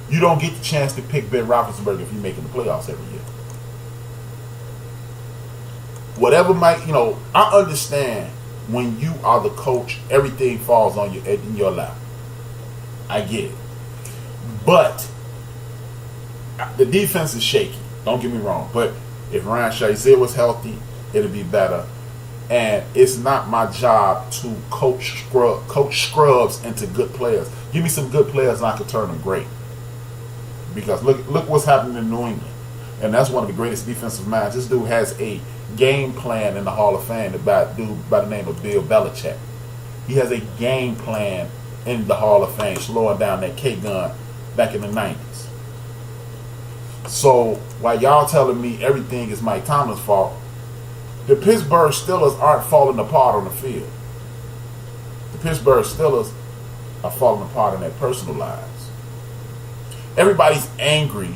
You don't get the chance to pick Ben Roethlisberger if you're making the playoffs every year. Whatever might, I understand when you are the coach, everything falls on you in your lap. I get it. But the defense is shaky. Don't get me wrong. But if Ryan Shazier was healthy, it'd be better. And it's not my job to coach scrubs into good players. Give me some good players and I can turn them great. Because look what's happening in New England. And that's one of the greatest defensive minds. This dude has a game plan in the Hall of Fame, by the name of Bill Belichick. He has a game plan in the Hall of Fame, slowing down that K-gun back in the 90s. So while y'all telling me everything is Mike Tomlin's fault, the Pittsburgh Steelers aren't falling apart on the field. The Pittsburgh Steelers are falling apart in their personal lives. Everybody's angry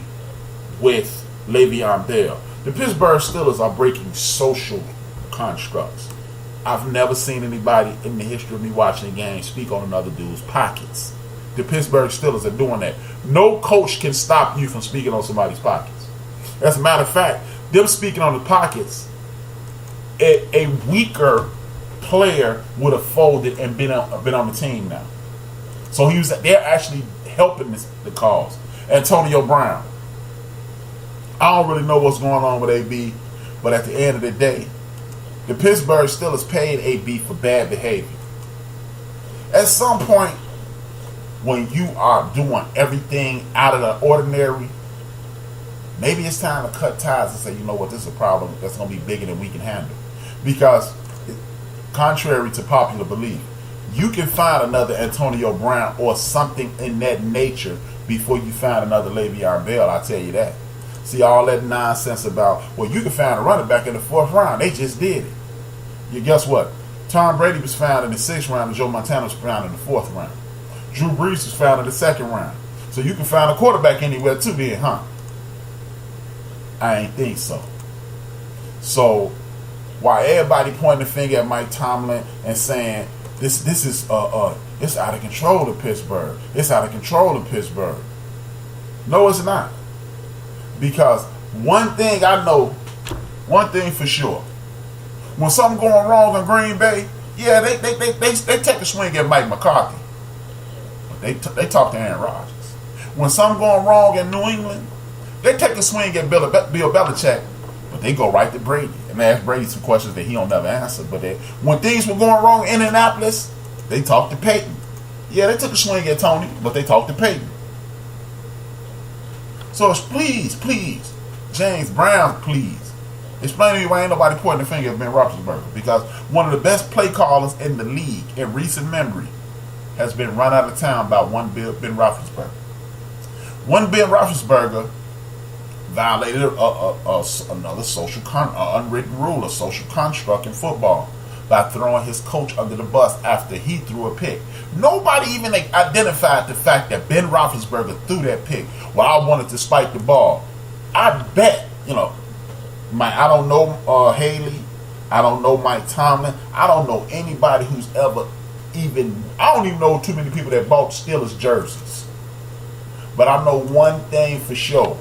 with Le'Veon Bell. The Pittsburgh Steelers are breaking social constructs. I've never seen anybody in the history of me watching a game speak on another dude's pockets. The Pittsburgh Steelers are doing that. No coach can stop you from speaking on somebody's pockets. As a matter of fact, them speaking on the pockets, a weaker player would have folded and been on the team now. So they're actually helping the cause. Antonio Brown. I don't really know what's going on with AB, but at the end of the day, the Pittsburgh Steelers paid AB for bad behavior. At some point, when you are doing everything out of the ordinary, maybe it's time to cut ties and say, you know what, this is a problem that's going to be bigger than we can handle. Because, contrary to popular belief, you can find another Antonio Brown or something in that nature before you find another Le'Veon Bell, I'll tell you that. See, all that nonsense about, well, you can find a running back in the 4th round. They just did it. You guess what? Tom Brady was found in the 6th round and Joe Montana was found in the 4th round. Drew Brees was found in the 2nd round. So you can find a quarterback anywhere too then, huh? I ain't think so. So, while everybody pointing the finger at Mike Tomlin and saying, this is it's out of control in Pittsburgh. It's out of control in Pittsburgh. No, it's not. Because one thing I know, one thing for sure, when something going wrong in Green Bay, yeah, they take a swing at Mike McCarthy. They talk to Aaron Rodgers. When something going wrong in New England, they take a swing at Bill Belichick, but they go right to Brady and ask Brady some questions that he don't never answer. But when things were going wrong in Indianapolis, they talked to Peyton. Yeah, they took a swing at Tony, but they talked to Peyton. So please, James Brown, please, explain to me why ain't nobody pointing the finger at Ben Roethlisberger. Because one of the best play callers in the league in recent memory has been run out of town by one Ben Roethlisberger. One Ben Roethlisberger violated another unwritten rule, a social construct in football, by throwing his coach under the bus after he threw a pick. Nobody even identified the fact that Ben Roethlisberger threw that pick while I wanted to spike the ball. I bet, I don't know Haley, I don't know Mike Tomlin, I don't know anybody who's ever I don't even know too many people that bought Steelers jerseys. But I know one thing for sure.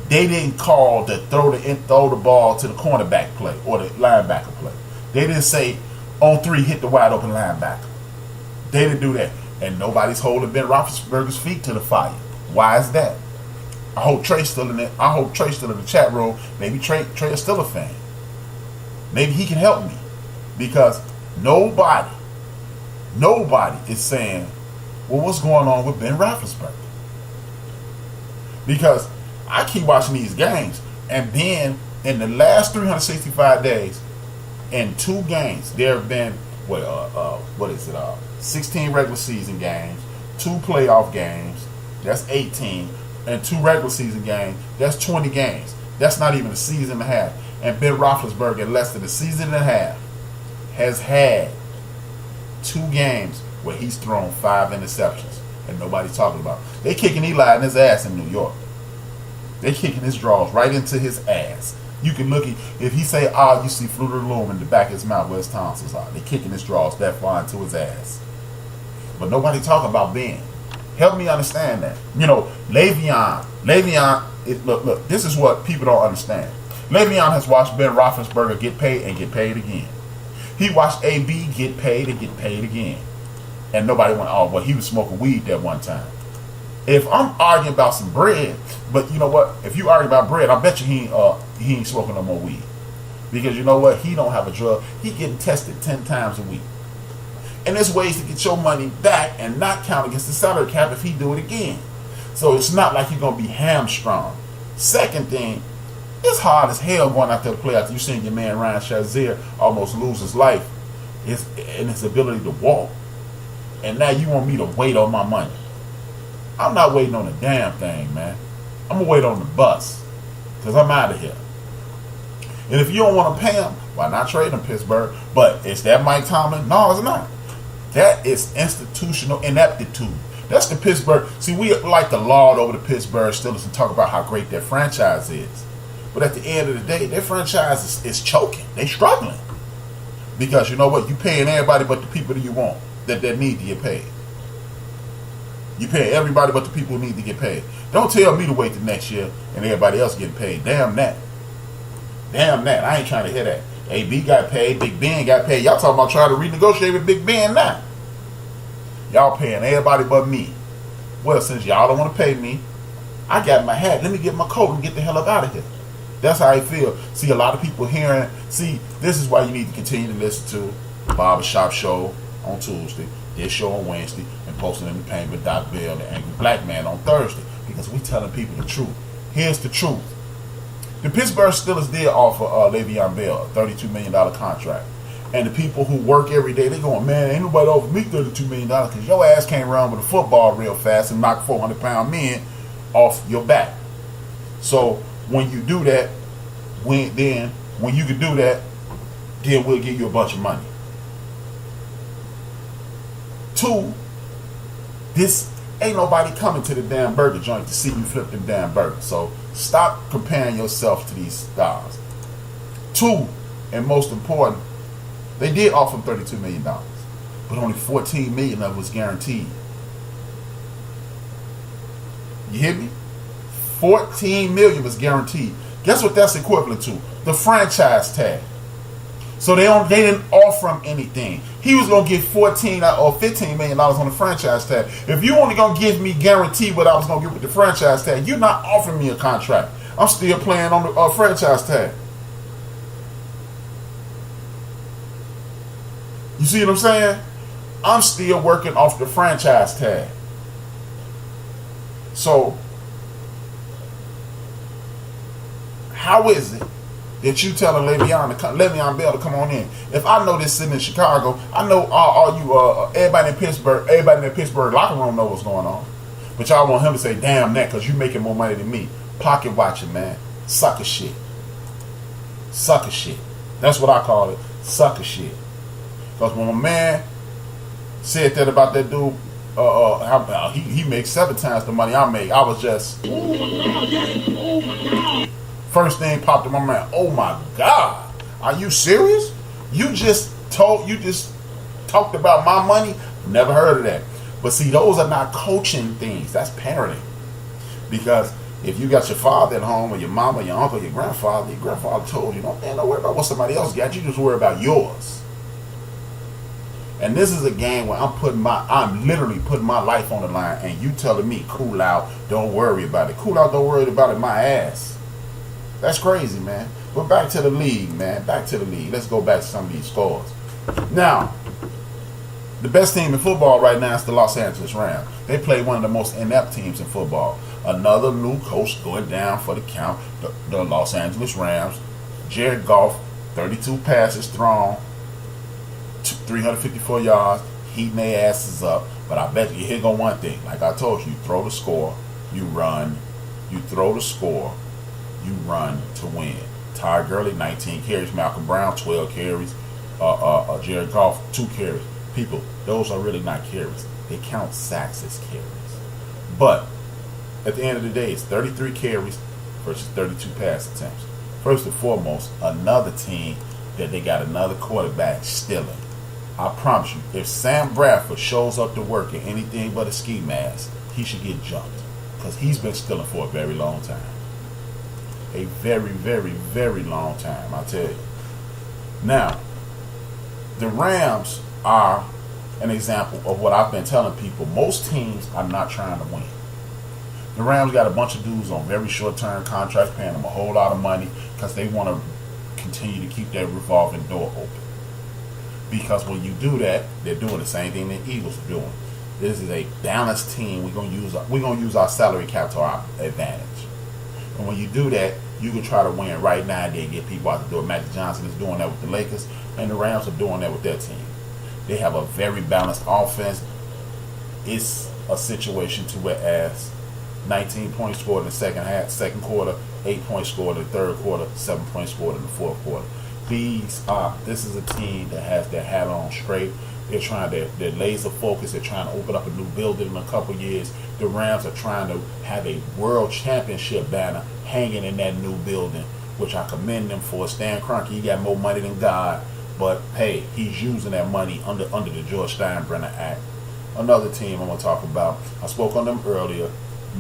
They didn't call to throw the ball to the cornerback play or the linebacker play. They didn't say, on 3, hit the wide open linebacker. They didn't do that. And nobody's holding Ben Roethlisberger's feet to the fire. Why is that? I hope Trey's still in it. I hope Trey's still in the chat room. Maybe Trey is still a fan. Maybe he can help me. Because nobody is saying, well, what's going on with Ben Roethlisberger? Because I keep watching these games, and then in the last 365 days, in 2 games, there have been 16 regular season games, 2 playoff games, that's 18, and 2 regular season games, that's 20 games. That's not even a season and a half. And Ben Roethlisberger, in less than a season and a half, has had 2 games where he's thrown 5 interceptions, and nobody's talking about it. They kicking Eli in his ass in New York. They kicking his draws right into his ass. You can look at, if he say, you see Fruit of the Loom in the back of his mouth where his tonsils are. They kicking his draws that far into his ass. But nobody talking about Ben. Help me understand that. Le'Veon, look, this is what people don't understand. Le'Veon has watched Ben Roethlisberger get paid and get paid again. He watched AB get paid and get paid again. And nobody went, oh, well, he was smoking weed that one time. If I'm arguing about some bread, but you know what? If you argue about bread, I bet you he ain't smoking no more weed. Because you know what? He don't have a drug. He getting tested 10 times a week. And there's ways to get your money back and not count against the salary cap if he do it again. So it's not like you're going to be hamstrung. Second thing, it's hard as hell going out there to play after you seen your man Ryan Shazier almost lose his life and his ability to walk. And now you want me to wait on my money. I'm not waiting on a damn thing, man. I'm going to wait on the bus because I'm out of here. And if you don't want to pay him, why not trade him, Pittsburgh? But is that Mike Tomlin? No, it's not. That is institutional ineptitude. That's the Pittsburgh. See, we like to laud over the Pittsburgh Steelers and talk about how great their franchise is. But at the end of the day, their franchise is choking. They struggling. Because you know what? You paying everybody but the people that you want, that need to get paid. You pay everybody but the people who need to get paid. Don't tell me to wait till next year and everybody else getting paid. Damn that. Damn that. I ain't trying to hear that. AB got paid. Big Ben got paid. Y'all talking about trying to renegotiate with Big Ben now. Y'all paying everybody but me. Well, since y'all don't want to pay me, I got my hat. Let me get my coat and get the hell up out of here. That's how I feel. See, a lot of people hearing. See, this is why you need to continue to listen to the Barbershop Show on Tuesday, this show on Wednesday, and Posting in the Pain with Doc Bell, the Angry Black Man, on Thursday. Because we telling people the truth. Here's the truth. The Pittsburgh Steelers did offer Le'Veon Bell a $32 million contract. And the people who work every day, they going, man, ain't nobody offered me $32 million because your ass can't run with a football real fast and knock 400-pound men off your back. So when you do that, when you can do that, then we'll give you a bunch of money. 2, this ain't nobody coming to the damn burger joint to see you flip them damn burgers. So stop comparing yourself to these stars. 2, and most important, they did offer him $32 million, but only $14 million of it was guaranteed. You hear me? $14 million was guaranteed. Guess what that's equivalent to? The franchise tag. So they didn't offer him anything. He was gonna get $14 or $15 million on the franchise tag. If you only gonna give me guaranteed what I was gonna get with the franchise tag, you're not offering me a contract. I'm still playing on the franchise tag. You see what I'm saying? I'm still working off the franchise tag. So, how is it that you telling Le'Veon Bell to come on in? If I know this sitting in Chicago, I know all you everybody in Pittsburgh locker room know what's going on. But y'all want him to say, damn that, because you making more money than me. Pocket watching, man. Sucker shit. Sucker shit. That's what I call it. Sucker shit. Because when my man said that about that dude, he makes 7 times the money I make, I was just, first thing popped in my mind, oh my God, are you serious? You just talked about my money? Never heard of that. But see, those are not coaching things. That's parenting. Because if you got your father at home, or your mama, your uncle, your grandfather told you, don't worry about what somebody else got. You just worry about yours. And this is a game where I'm literally putting my life on the line, and you telling me, cool out, don't worry about it. Cool out, don't worry about it, my ass. That's crazy, man. But back to the league, man. Back to the league. Let's go back to some of these scores. Now, the best team in football right now is the Los Angeles Rams. They play one of the most inept teams in football. Another new coach going down for the count. The Los Angeles Rams. Jared Goff, 32 passes thrown, 354 yards, heating their asses up. But I bet you here go one thing. Like I told you, throw the score, you run. You throw the score, you run to win. Ty Gurley, 19 carries. Malcolm Brown, 12 carries. Jared Goff, 2 carries. People, those are really not carries. They count sacks as carries. But at the end of the day, it's 33 carries versus 32 pass attempts. First and foremost, another team that they got another quarterback stealing. I promise you, if Sam Bradford shows up to work in anything but a ski mask, he should get jumped because he's been stealing for a very long time. A very, very, very long time, I tell you. Now, the Rams are an example of what I've been telling people. Most teams are not trying to win. The Rams got a bunch of dudes on very short-term contracts, paying them a whole lot of money because they want to continue to keep that revolving door open. Because when you do that, they're doing the same thing the Eagles are doing. This is a balanced team. We're gonna use our salary cap to our advantage. And when you do that, you can try to win right now and then get people out the door. Magic Johnson is doing that with the Lakers, and the Rams are doing that with their team. They have a very balanced offense. It's a situation to whereas 19 points scored in the second quarter, 8 points scored in the third quarter, 7 points scored in the fourth quarter. This is a team that has their hat on straight. They're laser focused. They're trying to open up a new building in a couple years. The Rams are trying to have a world championship banner hanging in that new building, which I commend them for. Stan Kroenke, he got more money than God, but hey, he's using that money under the George Steinbrenner Act. Another team I'm going to talk about, I spoke on them earlier,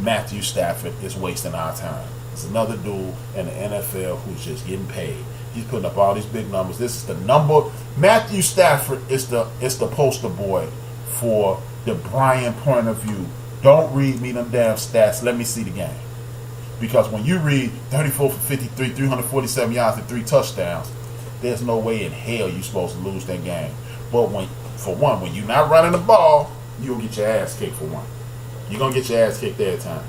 Matthew Stafford is wasting our time. It's another dude in the NFL who's just getting paid. He's putting up all these big numbers. This is the number. Matthew Stafford is the poster boy for the Brian point of view. Don't read me them damn stats. Let me see the game. Because when you read 34 for 53, 347 yards and 3 touchdowns, there's no way in hell you're supposed to lose that game. But when you're not running the ball, you'll get your ass kicked for one. You're going to get your ass kicked every time.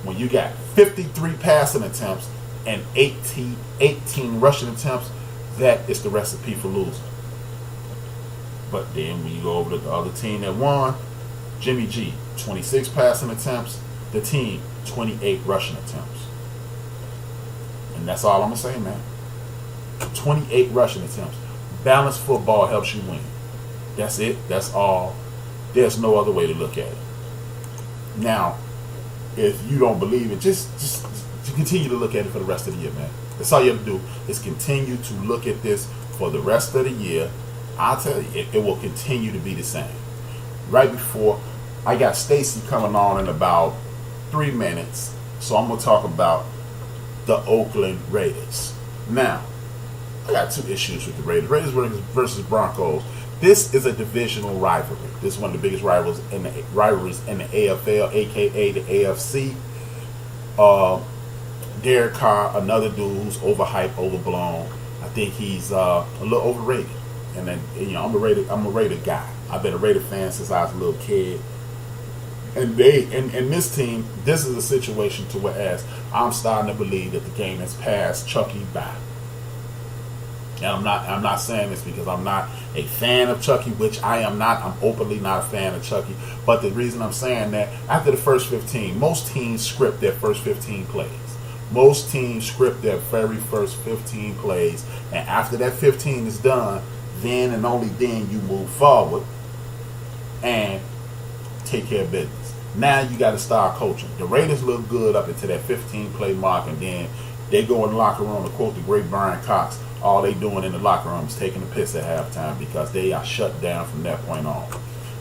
When you got 53 passing attempts and 18 rushing attempts, that is the recipe for losing. But then when you go over to the other team that won, Jimmy G, 26 passing attempts, the team, 28 rushing attempts. And that's all I'm going to say, man. 28 rushing attempts. Balanced football helps you win. That's it. That's all. There's no other way to look at it. Now, if you don't believe it, just continue to look at it for the rest of the year, man. That's all you have to do is continue to look at this for the rest of the year. I'll tell you, it will continue to be the same. Right before, I got Stacy coming on in about 3 minutes, so I'm going to talk about the Oakland Raiders. Now, I got 2 issues with the Raiders. Raiders versus Broncos. This is a divisional rivalry. This is one of the biggest rivalries in the AFL, aka the AFC. Derek Carr, another dude who's overhyped, overblown. I think he's a little overrated. And then I'm a Raider guy. I've been a Raider fan since I was a little kid. And this team, this is a situation to whereas I'm starting to believe that the game has passed Chucky by. And I'm not saying this because I'm not a fan of Chucky, which I am not. I'm openly not a fan of Chucky. But the reason I'm saying that, after the first 15, most teams script their first 15 plays. Most teams script their very first 15 plays. And after that 15 is done, then and only then you move forward and take care of business. Now you got to start coaching. The Raiders look good up into that 15 play mark, and then they go in the locker room, to quote the great Brian Cox, all they doing in the locker room is taking a piss at halftime because they are shut down from that point on.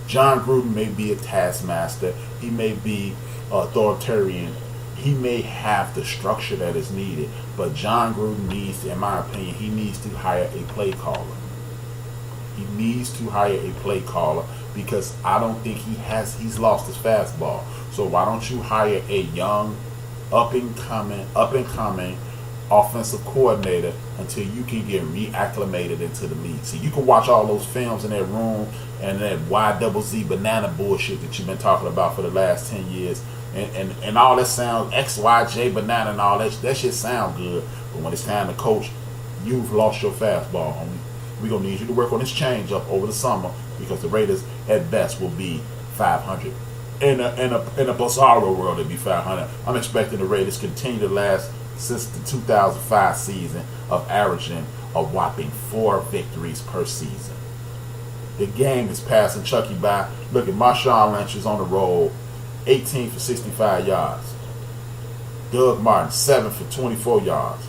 John Gruden may be a taskmaster. He may be authoritarian. He may have the structure that is needed. But John Gruden needs to, in my opinion, he needs to hire a play caller. He needs to hire a play caller because I don't think he's lost his fastball. So why don't you hire a young, up and coming offensive coordinator until you can get reacclimated into the league. So you can watch all those films in that room and that YZZ banana bullshit that you've been talking about for the last 10 years. And all that sounds XYJ banana and all that shit sound good. But when it's time to coach, you've lost your fastball, homie. We're going to need you to work on this change up over the summer because the Raiders at best will be 500. In a bizarro world, it'd be 500. I'm expecting the Raiders continue to last since the 2005 season of averaging a whopping 4 victories per season. The game is passing Chucky by. Look at Marshawn Lynch is on the roll, 18 for 65 yards. Doug Martin, 7 for 24 yards.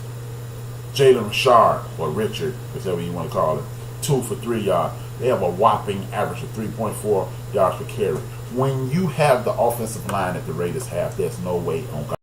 Jalen Richard, or Richard, whichever you want to call it, 2 for 3 yards. They have a whopping average of 3.4 yards per carry. When you have the offensive line that the Raiders have, there's no way on God